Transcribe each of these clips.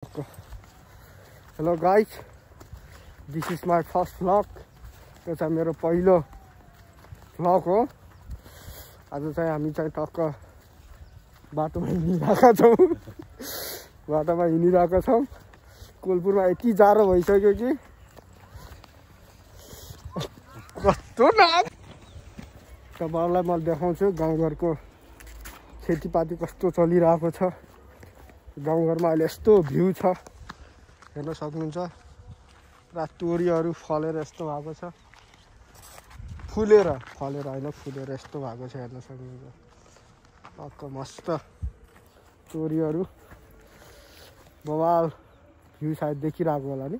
Hello guys, this is my first vlog. यो चाहिँ मेरो पहिलो vlog हो। आज चाहिँ हामी चाहिँ टक्क बाटोमा हिँडिरहेका छौँ। बाटोमा हिँडिरहेका छौँ। कोलपुरमा यति जाडो भइसक्यो कि कस्तो नाम। तपाईहरुलाई म देखाउँछु गाउँघरको खेतीपाती कस्तो चलिरहेको छ। गाउँघरमा अहिले यस्तो भ्यू छ हेर्न सक्नुहुन्छ। पुरा तोरीहरू फलेर यस्तो भएको छ। फलेर हैन फुलेर यस्तो भएको छ हेर्न सक्नुहुन्छ। टक्क मस्त तोरीहरू बवाल भ्यू सायद देखिरहेको होला नि।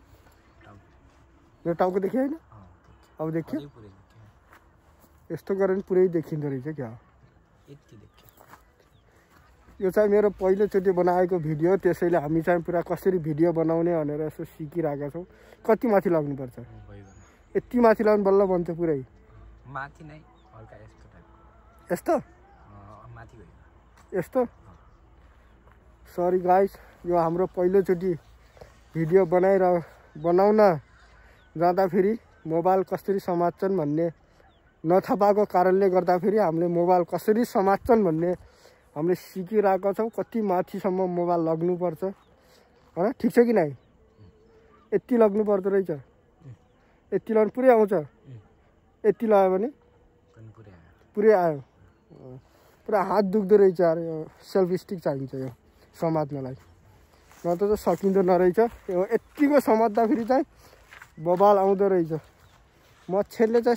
यो टाउको देखियो हैन? अब देखियो। यस्तो गरेर पुरै देखिँदो रहेछ क्या। यो चाहिँ मेरो पहिलोचोटि बनाएको भिडियो, त्यसैले हामी चाहिँ पुरा कसरी भिडियो बनाउने भनेर यसो सिकिरहेका छौँ। कति माथि लाग्नुपर्छ? यति माथि लाग्नु बल्ल बन्छ पुरै माथि नै हल्का यस्तो टाइपको। यस्तो माथि गयो यस्तो। सरी गाइस, यो हाम्रो पहिलोचोटि भिडियो बनाउन जाँदाखेरि मोबाइल कसरी समात्छन् भन्ने नथापाको कारणले गर्दाखेरि हामीले मोबाइल कसरी समात्छन् भन्ने हामीले सिकिरहेका छौँ। कति माथिसम्म मोबाइल लग्नुपर्छ हैन? ठिक छ कि नै? यति लग्नु पर्दो रहेछ। यति लगाउनु पुरै आउँछ। यति लगायो भने पुरै आयो। पुरा हात दुख्दो रहेछ यार। यो सेल्फ स्टिक चाहिन्छ यो समात्नलाई, नत्र त सकिँदो नरहेछ। यो यतिको समात्दाखेरि चाहिँ बबाल आउँदो रहेछ। मच्छरले चाहिँ